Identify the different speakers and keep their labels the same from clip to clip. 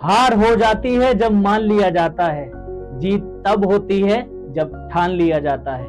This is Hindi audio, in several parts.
Speaker 1: हार हो जाती है जब मान लिया जाता है, जीत तब होती है जब ठान लिया जाता है।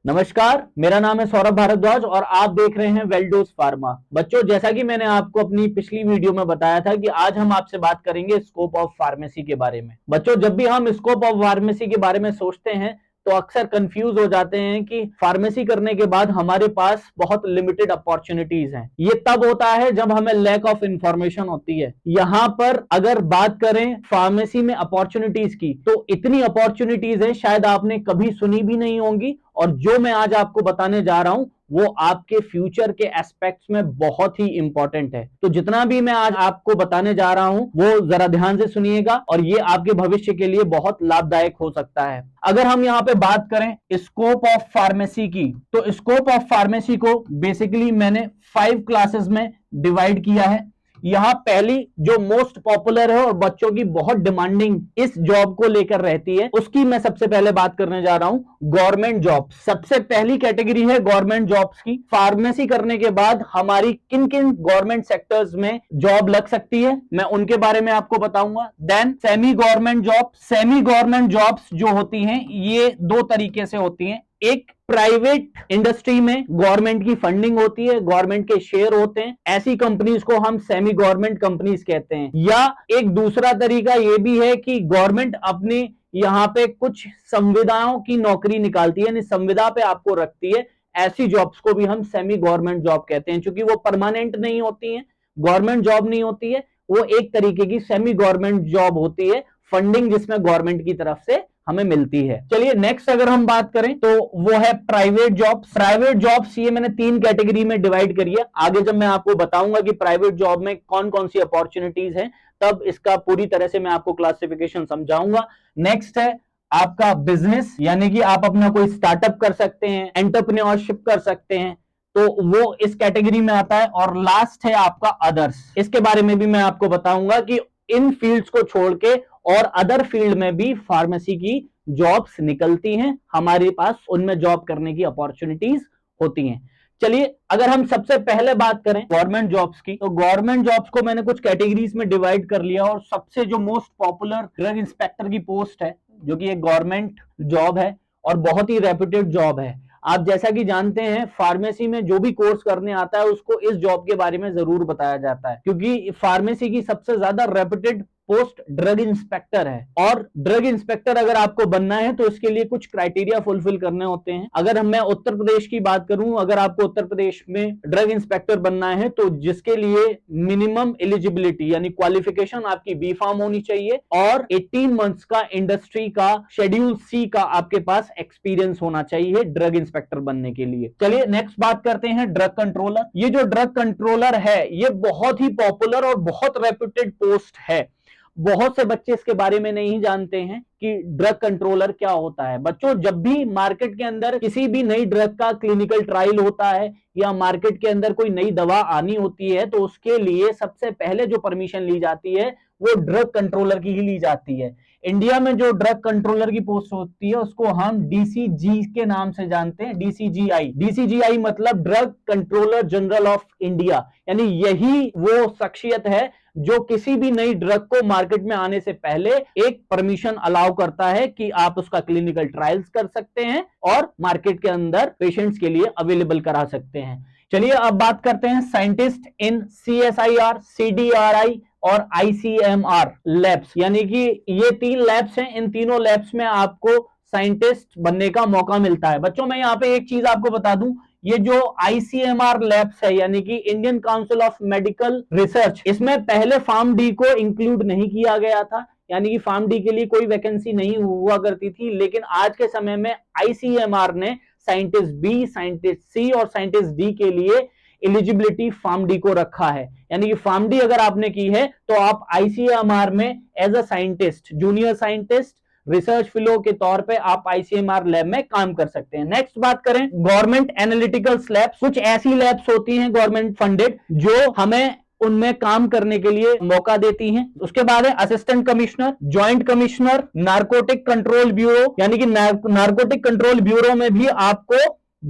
Speaker 1: नमस्कार, मेरा नाम है सौरभ भारद्वाज और आप देख रहे हैं वेलडोज फार्मा। बच्चों, जैसा कि मैंने आपको अपनी पिछली वीडियो में बताया था कि आज हम आपसे बात करेंगे स्कोप ऑफ फार्मेसी के बारे में। बच्चों, जब भी हम स्कोप ऑफ फार्मेसी के बारे में सोचते हैं तो अक्सर कंफ्यूज हो जाते हैं कि फार्मेसी करने के बाद हमारे पास बहुत लिमिटेड अपॉर्चुनिटीज हैं। ये तब होता है जब हमें लैक ऑफ इंफॉर्मेशन होती है। यहां पर अगर बात करें फार्मेसी में अपॉर्चुनिटीज की, तो इतनी अपॉर्चुनिटीज है शायद आपने कभी सुनी भी नहीं होंगी, और जो मैं आज आपको बताने जा रहा हूं वो आपके फ्यूचर के एस्पेक्ट्स में बहुत ही इंपॉर्टेंट है। तो जितना भी मैं आज आपको बताने जा रहा हूं वो जरा ध्यान से सुनिएगा और ये आपके भविष्य के लिए बहुत लाभदायक हो सकता है। अगर हम यहां पे बात करें स्कोप ऑफ फार्मेसी की, तो स्कोप ऑफ फार्मेसी को बेसिकली मैंने 5 क्लासेस में डिवाइड किया है। यहां पहली जो मोस्ट पॉपुलर है और बच्चों की बहुत डिमांडिंग इस जॉब को लेकर रहती है, उसकी मैं सबसे पहले बात करने जा रहा हूं गवर्नमेंट जॉब। सबसे पहली कैटेगरी है गवर्नमेंट जॉब्स की। फार्मेसी करने के बाद हमारी किन किन गवर्नमेंट सेक्टर्स में जॉब लग सकती है, मैं उनके बारे में आपको बताऊंगा। Then semi government job. Semi government jobs जो होती हैं ये 2 तरीके से होती हैं। एक प्राइवेट इंडस्ट्री में गवर्नमेंट की फंडिंग होती है, गवर्नमेंट के शेयर होते हैं, ऐसी कंपनीज को हम सेमी गवर्नमेंट कंपनीज कहते हैं। या एक दूसरा तरीका यह भी है कि गवर्नमेंट अपने यहां पे कुछ संविदाओं की नौकरी निकालती है, यानी संविदा पे आपको रखती है। ऐसी जॉब्स को भी हम सेमी गवर्नमेंट जॉब कहते हैं, क्योंकि वो परमानेंट नहीं होती है, गवर्नमेंट जॉब नहीं होती है, वो एक तरीके की सेमी गवर्नमेंट जॉब होती है, फंडिंग जिसमें गवर्नमेंट की तरफ से हमें मिलती है। चलिए नेक्स्ट अगर हम बात करें तो वो है प्राइवेट जॉब्स। प्राइवेट जॉब्स ये मैंने 3 कैटेगरी में डिवाइड करी है। आगे जब मैं आपको बताऊंगा कि प्राइवेट जॉब में कौन कौन सी अपॉर्चुनिटीज हैं, तब इसका पूरी तरह से मैं आपको क्लासिफिकेशन समझाऊंगा। नेक्स्ट है आपका बिजनेस, यानी कि आप अपना कोई स्टार्टअप कर सकते हैं, एंटरप्रेन्योरशिप कर सकते हैं, तो वो इस कैटेगरी में आता है। और लास्ट है आपका अदर्स। इसके बारे में भी मैं आपको बताऊंगा कि इन फील्ड्स को छोड़ के और अदर फील्ड में भी फार्मेसी की जॉब्स निकलती हैं, हमारे पास उनमें जॉब करने की अपॉर्चुनिटीज होती हैं। चलिए अगर हम सबसे पहले बात करें गवर्नमेंट जॉब्स की, तो गवर्नमेंट जॉब्स को मैंने कुछ कैटेगरीज में डिवाइड कर लिया। और सबसे जो मोस्ट पॉपुलर ड्रग इंस्पेक्टर की पोस्ट है, जो कि एक गवर्नमेंट जॉब है और बहुत ही रेप्यूटेड जॉब है। आप जैसा कि जानते हैं फार्मेसी में जो भी कोर्स करने आता है उसको इस जॉब के बारे में जरूर बताया जाता है, क्योंकि फार्मेसी की सबसे ज्यादा रेप्यूटेड पोस्ट ड्रग इंस्पेक्टर है। और ड्रग इंस्पेक्टर अगर आपको बनना है तो इसके लिए कुछ क्राइटेरिया फुलफिल करने होते हैं। अगर मैं उत्तर प्रदेश की बात करूं, अगर आपको उत्तर प्रदेश में ड्रग इंस्पेक्टर बनना है तो जिसके लिए मिनिमम एलिजिबिलिटी यानी क्वालिफिकेशन आपकी बी फार्म होनी चाहिए और 18 मंथ्स का इंडस्ट्री का शेड्यूल सी का आपके पास एक्सपीरियंस होना चाहिए ड्रग इंस्पेक्टर बनने के लिए। चलिए नेक्स्ट बात करते हैं ड्रग कंट्रोलर। ये जो ड्रग कंट्रोलर है ये बहुत ही पॉपुलर और बहुत रेप्यूटेड पोस्ट है। बहुत से बच्चे इसके बारे में नहीं जानते हैं कि ड्रग कंट्रोलर क्या होता है। बच्चों, जब भी मार्केट के अंदर किसी भी नई ड्रग का क्लिनिकल ट्रायल होता है या मार्केट के अंदर कोई नई दवा आनी होती है, तो उसके लिए सबसे पहले जो परमिशन ली जाती है वो ड्रग कंट्रोलर की ही ली जाती है। इंडिया में जो ड्रग कंट्रोलर की पोस्ट होती है उसको हम डीसीजी के नाम से जानते हैं, डीसीजीआई। डीसीजीआई मतलब drug controller general of India, यानी यही वो शख्सियत है जो किसी भी नई ड्रग को मार्केट में आने से पहले एक परमिशन अलाउ करता है कि आप उसका क्लिनिकल ट्रायल्स कर सकते हैं और मार्केट के अंदर पेशेंट्स के लिए अवेलेबल करा सकते हैं। चलिए अब बात करते हैं साइंटिस्ट इन सीएसआईआर, सीडीआरआई और आईसीएमआर लैब्स, यानी कि ये 3 लैब्स हैं। इन तीनों लैब्स में आपको साइंटिस्ट बनने का मौका मिलता है। बच्चों, मैं यहाँ पे एक चीज आपको बता दूं, ये जो आईसीएमआर लैब्स है यानी कि Indian council of medical research, इसमें पहले फार्म डी को इंक्लूड नहीं किया गया था, यानी कि फार्म डी के लिए कोई वैकेंसी नहीं हुआ करती थी। लेकिन आज के समय में आईसीएमआर ने साइंटिस्ट बी, साइंटिस्ट सी और साइंटिस्ट डी के लिए एलिजिबिलिटी फार्म डी को रखा है। यानी कि फार्म डी अगर आपने की है तो आप आईसीएमआर में as a scientist, junior scientist, research fellow के तौर पे आप आईसीएमआर लैब में काम कर सकते हैं। नेक्स्ट बात करें गवर्नमेंट एनालिटिकल लैब्स। कुछ ऐसी लैब्स होती हैं गवर्नमेंट फंडेड जो हमें उनमें काम करने के लिए मौका देती हैं। उसके बाद है assistant commissioner, joint commissioner, narcotic control bureau, यानी कि नारकोटिक कंट्रोल ब्यूरो में भी आपको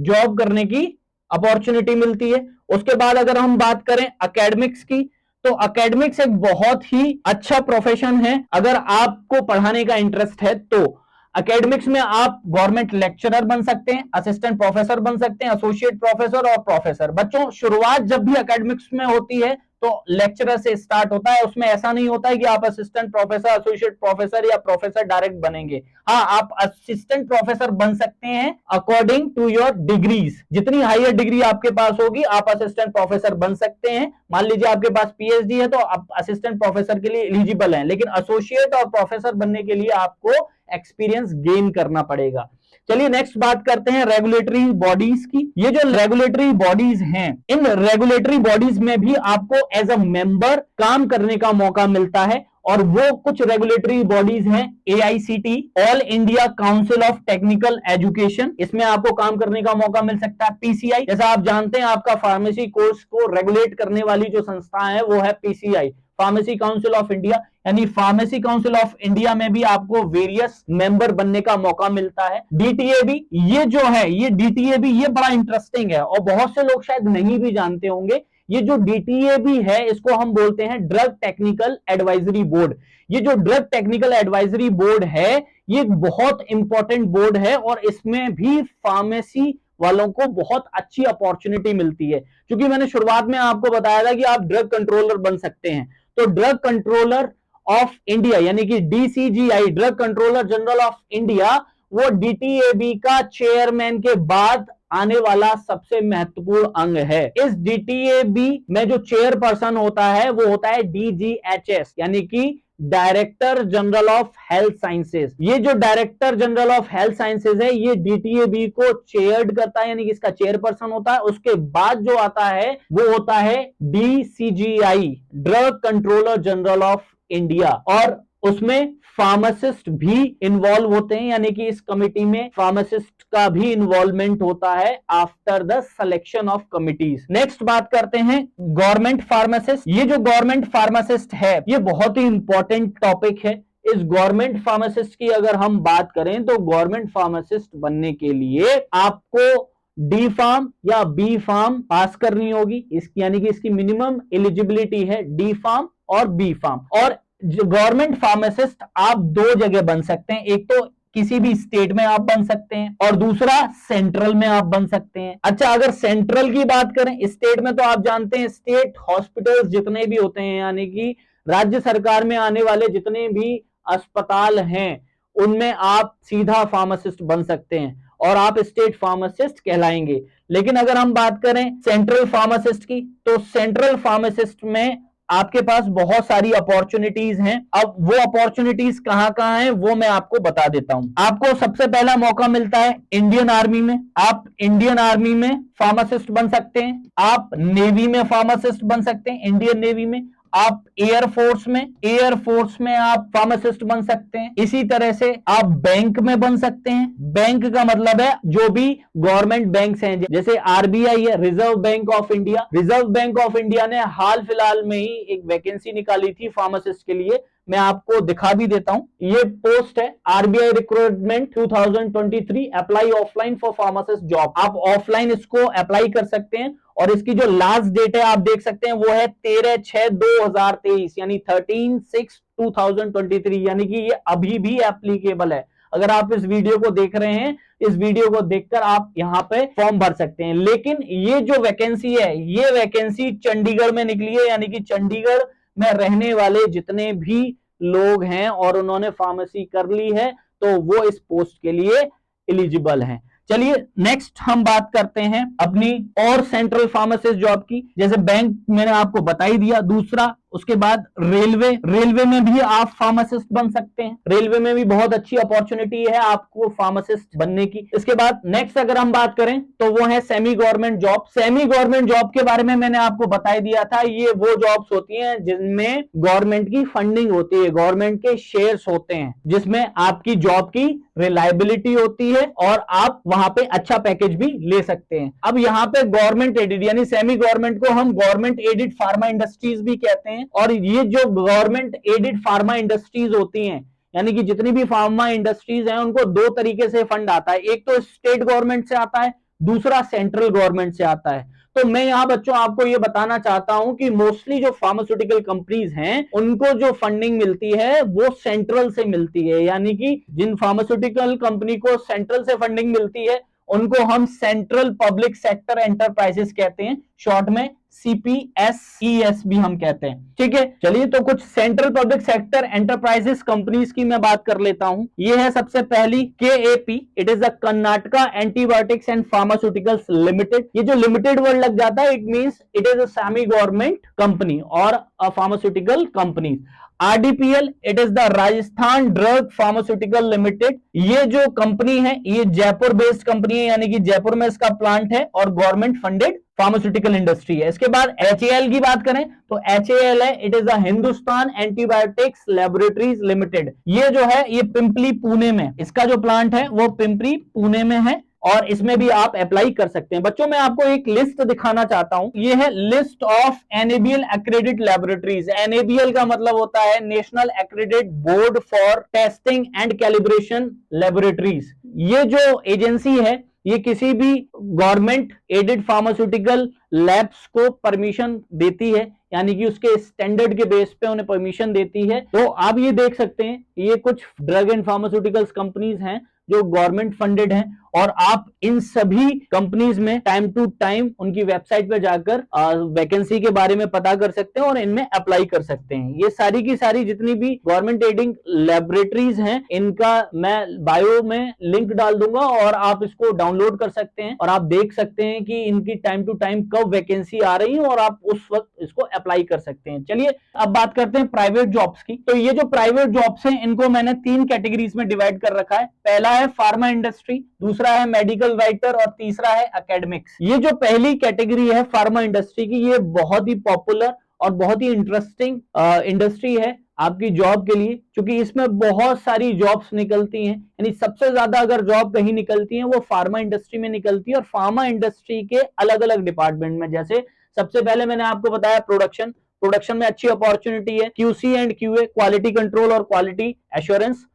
Speaker 1: जॉब करने की अपॉर्चुनिटी मिलती है। उसके बाद अगर हम बात करें एकेडमिक्स की, तो एकेडमिक्स एक बहुत ही अच्छा प्रोफेशन है। अगर आपको पढ़ाने का इंटरेस्ट है तो एकेडमिक्स में आप गवर्नमेंट लेक्चरर बन सकते हैं, असिस्टेंट प्रोफेसर बन सकते हैं, एसोसिएट प्रोफेसर और प्रोफेसर। बच्चों, शुरुआत जब भी एकेडमिक्स में होती है तो लेक्चरर से स्टार्ट होता है। उसमें ऐसा नहीं होता है कि आप असिस्टेंट प्रोफेसर, एसोसिएट प्रोफेसर या प्रोफेसर डायरेक्ट बनेंगे। हाँ, आप असिस्टेंट प्रोफेसर बन सकते हैं अकॉर्डिंग टू योर डिग्रीज। जितनी हायर डिग्री आपके पास होगी आप असिस्टेंट प्रोफेसर बन सकते हैं। मान लीजिए आपके पास पीएचडी है तो आप असिस्टेंट प्रोफेसर के लिए एलिजिबल हैं, लेकिन एसोसिएट और प्रोफेसर बनने के लिए आपको एक्सपीरियंस गेन करना पड़ेगा। चलिए नेक्स्ट बात करते हैं रेगुलेटरी बॉडीज की। ये जो रेगुलेटरी बॉडीज हैं, इन रेगुलेटरी बॉडीज में भी आपको एज अ मेंबर काम करने का मौका मिलता है, और वो कुछ रेगुलेटरी बॉडीज हैं AICT, all India council of technical education, इसमें आपको काम करने का मौका मिल सकता है। पीसीआई, जैसा आप जानते हैं आपका फार्मेसी कोर्स को रेगुलेट करने वाली जो संस्था है वो है PCI, pharmacy council of India. यानी फार्मेसी काउंसिल ऑफ इंडिया में भी आपको वेरियस मेंबर बनने का मौका मिलता है। डीटीएबी, ये जो है ये डीटीएबी ये बड़ा इंटरेस्टिंग है और बहुत से लोग शायद नहीं भी जानते होंगे। ये जो डीटीएबी है इसको हम बोलते हैं ड्रग टेक्निकल एडवाइजरी बोर्ड। ये जो ड्रग टेक्निकल एडवाइजरी बोर्ड है ये बहुत इंपॉर्टेंट बोर्ड है और इसमें भी फार्मेसी वालों को बहुत अच्छी अपॉर्चुनिटी मिलती है। क्योंकि मैंने शुरुआत में आपको बताया था कि आप ड्रग कंट्रोलर बन सकते हैं, तो ड्रग कंट्रोलर ऑफ इंडिया यानी कि DCGI, drug controller general of India, वो डीटीएबी का चेयरमैन के बाद आने वाला सबसे महत्वपूर्ण अंग है। इस डीटीएबी में जो चेयरपर्सन होता है वो होता है डीजीएचएस यानी कि director general of health sciences. ये जो director general of health sciences है ये डीटीएबी को चेयर्ड करता है, यानी कि इसका चेयरपर्सन होता है। उसके बाद जो आता है वो होता है DCGI, drug controller general of India, और उसमें फार्मासिस्ट भी इन्वॉल्व होते हैं, यानी कि इस कमिटी में फार्मासिस्ट का भी इन्वॉल्वमेंट होता है after the selection of committees. Next बात करते हैं गवर्नमेंट फार्मासिस्ट। ये जो गवर्नमेंट फार्मासिस्ट है ये बहुत ही इंपॉर्टेंट टॉपिक है। इस गवर्नमेंट फार्मासिस्ट की अगर हम बात करें तो गवर्नमेंट फार्मासिस्ट बनने के लिए आपको डी फार्म या बी फार्म पास करनी होगी, इसकी यानी कि इसकी मिनिमम एलिजिबिलिटी है डी फार्म और बी फार्म। और गवर्नमेंट फार्मासिस्ट आप दो जगह बन सकते हैं, एक तो किसी भी स्टेट में आप बन सकते हैं और दूसरा सेंट्रल में आप बन सकते हैं। अच्छा, अगर सेंट्रल की बात करें, स्टेट में तो आप जानते हैं स्टेट हॉस्पिटल्स जितने भी होते हैं यानी कि राज्य सरकार में आने वाले जितने भी अस्पताल हैं उनमें आप सीधा फार्मासिस्ट बन सकते हैं और आप स्टेट फार्मासिस्ट कहलाएंगे। लेकिन अगर हम बात करें सेंट्रल फार्मासिस्ट की तो सेंट्रल फार्मासिस्ट में आपके पास बहुत सारी अपॉर्चुनिटीज हैं। अब वो अपॉर्चुनिटीज कहां कहां हैं वो मैं आपको बता देता हूं। आपको सबसे पहला मौका मिलता है इंडियन आर्मी में। आप इंडियन आर्मी में फार्मासिस्ट बन सकते हैं, आप नेवी में फार्मासिस्ट बन सकते हैं, इंडियन नेवी में। आप एयरफोर्स में आप फार्मासिस्ट बन सकते हैं। इसी तरह से आप बैंक में बन सकते हैं। बैंक का मतलब है जो भी गवर्नमेंट बैंक्स हैं, जैसे आरबीआई है, reserve bank of India. Reserve bank of India ने हाल फिलहाल में ही एक वैकेंसी निकाली थी फार्मासिस्ट के लिए, मैं आपको दिखा भी देता हूं। ये पोस्ट है RBI recruitment 2023, apply offline for pharmacist job. आप ऑफलाइन इसको अप्लाई कर सकते हैं और इसकी जो लास्ट डेट है आप देख सकते हैं वो है 13/6/2023 यानी 13/6/2023, यानी कि ये अभी भी एप्लीकेबल है। अगर आप इस वीडियो को देख रहे हैं, इस वीडियो को देखकर आप यहां पे फॉर्म भर सकते हैं। लेकिन ये जो वैकेंसी है ये वैकेंसी चंडीगढ़ में निकली है, यानी कि चंडीगढ़ में रहने वाले जितने भी लोग हैं और उन्होंने फार्मेसी कर ली है तो वो इस पोस्ट के लिए एलिजिबल हैं। चलिए नेक्स्ट हम बात करते हैं अपनी और सेंट्रल फार्मासिस्ट जॉब की। जैसे बैंक मैंने आपको बता ही दिया। दूसरा, उसके बाद रेलवे में भी आप फार्मासिस्ट बन सकते हैं। रेलवे में भी बहुत अच्छी अपॉर्चुनिटी है आपको फार्मासिस्ट बनने की। इसके बाद नेक्स्ट अगर हम बात करें तो वो है semi government job. Semi government job के बारे में मैंने आपको बता ही दिया था। ये वो जॉब्स होती हैं जिनमें गवर्नमेंट की फंडिंग होती है, गवर्नमेंट के शेयर्स होते हैं, जिसमें आपकी जॉब की रिलायबिलिटी होती है और आप वहां पे अच्छा पैकेज भी ले सकते हैं। अब यहाँ पे गवर्नमेंट एडेड यानी सेमी गवर्नमेंट को हम गवर्नमेंट एडेड फार्मा इंडस्ट्रीज भी कहते हैं। और ये जो गवर्नमेंट एडेड फार्मा इंडस्ट्रीज होती हैं यानी कि जितनी भी फार्मा इंडस्ट्रीज हैं उनको दो तरीके से फंड आता है। एक तो स्टेट गवर्नमेंट से आता है, दूसरा सेंट्रल गवर्नमेंट से आता है। तो मैं यहाँ बच्चों आपको ये बताना चाहता हूं कि मोस्टली जो फार्मास्यूटिकल कंपनीज हैं उनको जो फंडिंग मिलती है वो सेंट्रल से मिलती है, यानी कि जिन फार्मास्यूटिकल कंपनी को सेंट्रल से फंडिंग मिलती है उनको हम सेंट्रल पब्लिक सेक्टर एंटरप्राइजेस कहते हैं, शॉर्ट में CPSES भी हम कहते हैं। ठीक है, चलिए तो कुछ central public sector enterprises companies की मैं बात कर लेता हूं। ये है सबसे पहली KAP, it is the Karnataka antibiotics and pharmaceuticals limited. ये जो लिमिटेड वर्ड लग जाता है it means it is a semi government company और a pharmaceutical company. RDPL, it is the Rajasthan drug pharmaceutical limited. ये जो कंपनी है ये जयपुर बेस्ड कंपनी है, यानी कि जयपुर में इसका प्लांट है और गवर्नमेंट फंडेड फार्मास्यूटिकल इंडस्ट्री है। इसके बाद HAL की बात करें तो HAL है, it is the Hindustan antibiotics laboratories limited. ये जो है ये पिंपली पुणे में, इसका जो प्लांट है वो पिंपली पुणे में है और इसमें भी आप अप्लाई कर सकते हैं। बच्चों मैं आपको एक लिस्ट दिखाना चाहता हूं, ये है list of NABL accredit laboratories. NABL का मतलब होता है national accredit board for testing and calibration laboratories. ये जो एजेंसी है ये किसी भी गवर्नमेंट एडेड फार्मास्यूटिकल लैब्स को परमिशन देती है, यानी कि उसके स्टैंडर्ड के बेस पे उन्हें परमिशन देती है। तो आप ये देख सकते हैं ये कुछ ड्रग एंड फार्मास्यूटिकल्स कंपनीज हैं जो गवर्नमेंट फंडेड हैं और आप इन सभी कंपनीज में टाइम टू टाइम उनकी वेबसाइट पर जाकर वैकेंसी के बारे में पता कर सकते हैं और इनमें अप्लाई कर सकते हैं। ये सारी की सारी जितनी भी गवर्नमेंट एडिंग लैबोरेटरीज हैं इनका मैं बायो में लिंक डाल दूंगा और आप इसको डाउनलोड कर सकते हैं और आप देख सकते हैं कि इनकी टाइम टू टाइम कब वैकेंसी आ रही है और आप उस वक्त इसको अप्लाई कर सकते हैं। चलिए अब बात करते हैं प्राइवेट जॉब्स की। तो ये जो प्राइवेट जॉब्स हैं इनको मैंने 3 कैटेगरीज में डिवाइड कर रखा है। पहला है फार्मा इंडस्ट्री, दूसरा है मेडिकल राइटर और तीसरा है एकेडमिक्स। ये जो पहली कैटेगरी है फार्मा इंडस्ट्री की, ये बहुत ही पॉपुलर और बहुत ही इंटरेस्टिंग इंडस्ट्री है आपकी जॉब के लिए, क्योंकि इसमें बहुत सारी जॉब्स निकलती हैं। यानी सबसे ज्यादा अगर जॉब कहीं निकलती है वो फार्मा इंडस्ट्री में निकलती है और फार्मा इंडस्ट्री के अलग अलग डिपार्टमेंट में। जैसे सबसे पहले मैंने आपको बताया प्रोडक्शन में अच्छी अपॉर्चुनिटी है। QC and QA, quality control और क्वालिटी एश्योरेंस।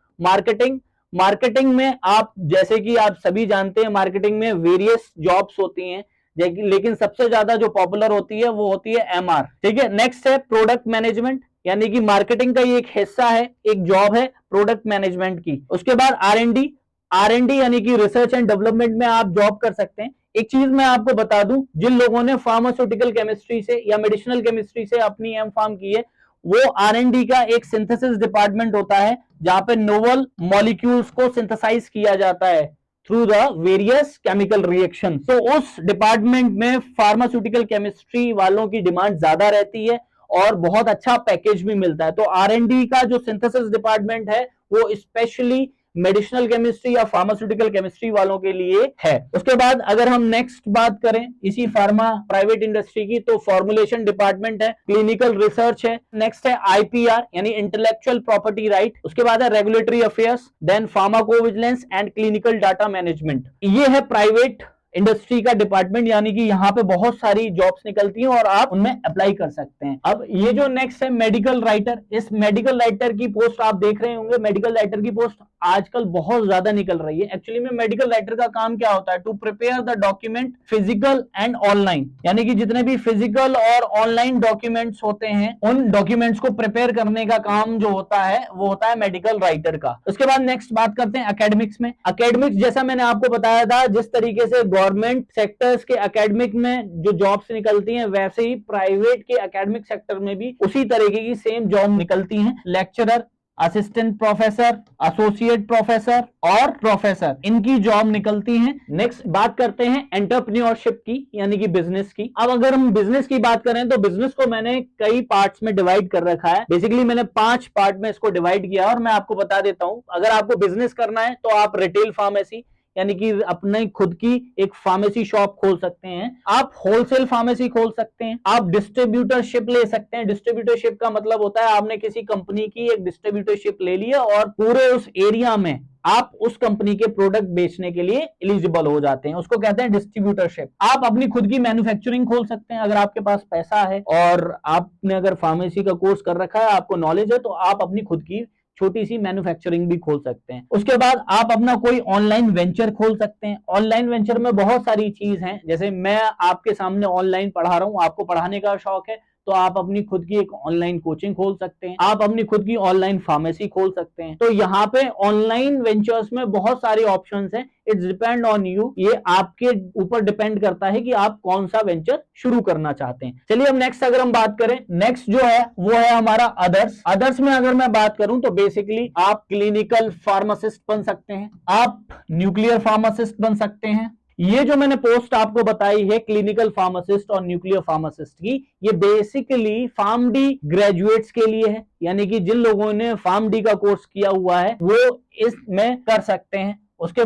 Speaker 1: मार्केटिंग में आप जैसे कि आप सभी जानते हैं मार्केटिंग में वेरियस जॉब्स होती हैं, लेकिन सबसे ज्यादा जो पॉपुलर होती है वो होती है MR। ठीक है, नेक्स्ट है प्रोडक्ट मैनेजमेंट, यानी कि मार्केटिंग का ये एक हिस्सा है, एक जॉब है प्रोडक्ट मैनेजमेंट की। उसके बाद R&D यानी कि रिसर्च एंड डेवलपमेंट में आप जॉब कर सकते हैं। एक चीज मैं आपको बता दूं, जिन लोगों ने फार्मास्यूटिकल केमिस्ट्री से या मेडिसिनल केमिस्ट्री से अपनी M.Pharm की है वो R&D का एक सिंथेसिस डिपार्टमेंट होता है जहां पे नोवल मॉलिक्यूल्स को सिंथेसाइज किया जाता है through the various chemical reaction. तो उस डिपार्टमेंट में फार्मास्यूटिकल केमिस्ट्री वालों की डिमांड ज्यादा रहती है और बहुत अच्छा पैकेज भी मिलता है। तो R&D का जो सिंथेसिस डिपार्टमेंट है वो स्पेशली मेडिसिनल केमिस्ट्री या फार्मास्यूटिकल केमिस्ट्री वालों के लिए है। उसके बाद अगर हम नेक्स्ट बात करें इसी फार्मा प्राइवेट इंडस्ट्री की, तो फॉर्मुलेशन डिपार्टमेंट है, क्लिनिकल रिसर्च है, नेक्स्ट है IPR यानी इंटेलेक्चुअल प्रॉपर्टी राइट, उसके बाद है regulatory affairs, then pharmacovigilance and clinical data management. ये है प्राइवेट इंडस्ट्री का डिपार्टमेंट, यानी कि यहाँ पे बहुत सारी जॉब्स निकलती हैं और आप उनमें अप्लाई कर सकते हैं। अब ये जो नेक्स्ट है मेडिकल राइटर, इस मेडिकल राइटर की पोस्ट आप देख रहे होंगे। मेडिकल राइटर की पोस्ट आजकल बहुत ज्यादा निकल रही है। एक्चुअली में मेडिकल राइटर का काम क्या होता है, to prepare the document physical and online, यानी कि जितने भी फिजिकल और ऑनलाइन डॉक्यूमेंट्स होते हैं उन डॉक्यूमेंट्स को प्रिपेयर करने का काम जो होता है वो होता है मेडिकल राइटर का। उसके बाद नेक्स्ट बात करते हैं एकेडमिक्स में। एकेडमिक्स जैसा मैंने आपको बताया था, जिस तरीके से गवर्नमेंट सेक्टर्स के एकेडमिक में जो जॉब्स निकलती हैं वैसे ही प्राइवेट के एकेडमिक सेक्टर में भी उसी तरीके की सेम जॉब निकलती हैं। Lecturer, assistant professor, associate professor और प्रोफेसर, इनकी जॉब निकलती हैं। नेक्स्ट बात करते हैं एंटरप्रेन्योरशिप की, यानी कि बिजनेस की। अब अगर हम बिजनेस की बात करें तो बिजनेस को मैंने कई पार्ट्स में डिवाइड कर रखा है। बेसिकली मैंने 5 पार्ट में इसको डिवाइड किया और मैं आपको बता देता हूं। अगर आपको बिजनेस करना है तो आप रिटेल फार्मेसी यानी कि अपने खुद की एक फार्मेसी शॉप खोल सकते हैं, आप होलसेल फार्मेसी खोल सकते हैं, आप डिस्ट्रीब्यूटरशिप ले सकते हैं। डिस्ट्रीब्यूटरशिप का मतलब होता है आपने किसी कंपनी की एक डिस्ट्रीब्यूटरशिप ले लिया और पूरे उस एरिया में आप उस कंपनी के प्रोडक्ट बेचने के लिए एलिजिबल हो जाते हैं, उसको कहते हैं डिस्ट्रीब्यूटरशिप। आप अपनी खुद की मैन्युफैक्चरिंग खोल सकते हैं अगर आपके पास पैसा है और आपने अगर फार्मेसी का कोर्स कर रखा है, आपको नॉलेज है, तो आप अपनी खुद की छोटी सी मैन्युफैक्चरिंग भी खोल सकते हैं। उसके बाद आप अपना कोई ऑनलाइन वेंचर खोल सकते हैं। ऑनलाइन वेंचर में बहुत सारी चीज हैं, जैसे मैं आपके सामने ऑनलाइन पढ़ा रहा हूं, आपको पढ़ाने का शौक है तो आप अपनी खुद की एक ऑनलाइन कोचिंग खोल सकते हैं, आप अपनी खुद की ऑनलाइन फार्मेसी खोल सकते हैं। तो यहाँ पे ऑनलाइन वेंचर्स में बहुत सारे ऑप्शंस हैं। इट्स डिपेंड ऑन यू, ये आपके ऊपर डिपेंड करता है कि आप कौन सा वेंचर शुरू करना चाहते हैं। चलिए अब नेक्स्ट अगर हम बात करें, नेक्स्ट जो है वो है हमारा अदर्स। अदर्स में अगर मैं बात करूं तो बेसिकली आप क्लिनिकल फार्मासिस्ट बन सकते हैं, आप न्यूक्लियर फार्मासिस्ट बन सकते हैं। ये जो मैंने पोस्ट आपको बताई है क्लिनिकल फार्मासिस्ट और न्यूक्लियर फार्मासिस्ट की, ये बेसिकली फार्म डी ग्रेजुएट्स के लिए है, यानी कि जिन लोगों ने फार्म डी का कोर्स किया हुआ है वो इसमें कर सकते हैं। उसके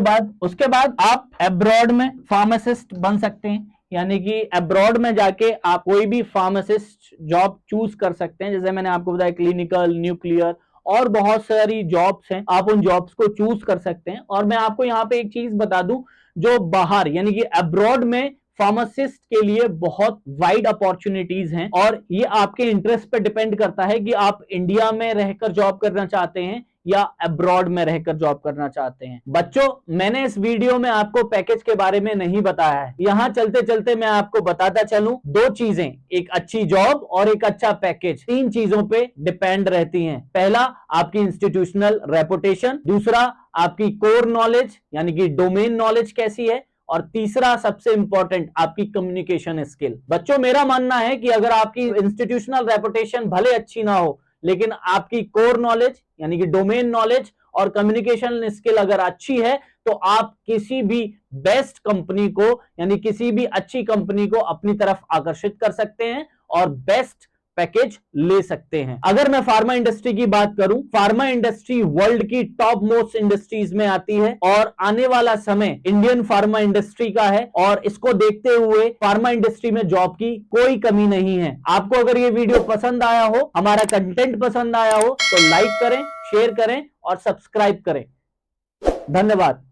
Speaker 1: बाद आप अब्रॉड में फार्मासिस्ट बन सकते हैं, यानी कि अब्रॉड में जाके आप कोई भी फार्मासिस्ट जॉब चूज कर सकते हैं। जैसे मैंने आपको बताया क्लिनिकल, न्यूक्लियर और बहुत सारी जॉब्स हैं, आप उन जॉब्स को चूज कर सकते हैं। और मैं आपको यहाँ पे एक चीज बता दूं, जो बाहर यानी कि अब्रॉड में फार्मासिस्ट के लिए बहुत वाइड अपॉर्चुनिटीज हैं, और ये आपके इंटरेस्ट पे डिपेंड करता है कि आप इंडिया में रहकर जॉब करना चाहते हैं या अब्रॉड में रहकर जॉब करना चाहते हैं। बच्चों, मैंने इस वीडियो में आपको पैकेज के बारे में नहीं बताया है, यहां चलते चलते मैं आपको बताता चलूं, दो चीजें, एक अच्छी जॉब और एक अच्छा पैकेज, तीन चीजों पे डिपेंड रहती हैं। पहला आपकी इंस्टीट्यूशनल रेपुटेशन, दूसरा आपकी कोर नॉलेज यानी कि डोमेन नॉलेज कैसी है, और तीसरा सबसे इंपॉर्टेंट आपकी कम्युनिकेशन स्किल। बच्चों, मेरा मानना है कि अगर आपकी इंस्टीट्यूशनल रेपुटेशन भले अच्छी ना हो, लेकिन आपकी कोर नॉलेज यानी कि डोमेन नॉलेज और कम्युनिकेशन स्किल अगर अच्छी है, तो आप किसी भी बेस्ट कंपनी को यानी किसी भी अच्छी कंपनी को अपनी तरफ आकर्षित कर सकते हैं और बेस्ट पैकेज ले सकते हैं। अगर मैं फार्मा इंडस्ट्री की बात करूं, फार्मा इंडस्ट्री वर्ल्ड की टॉप मोस्ट इंडस्ट्रीज में आती है और आने वाला समय इंडियन फार्मा इंडस्ट्री का है, और इसको देखते हुए फार्मा इंडस्ट्री में जॉब की कोई कमी नहीं है। आपको अगर ये वीडियो पसंद आया हो, हमारा कंटेंट पसंद आया हो, तो लाइक करें, शेयर करें और सब्सक्राइब करें। धन्यवाद।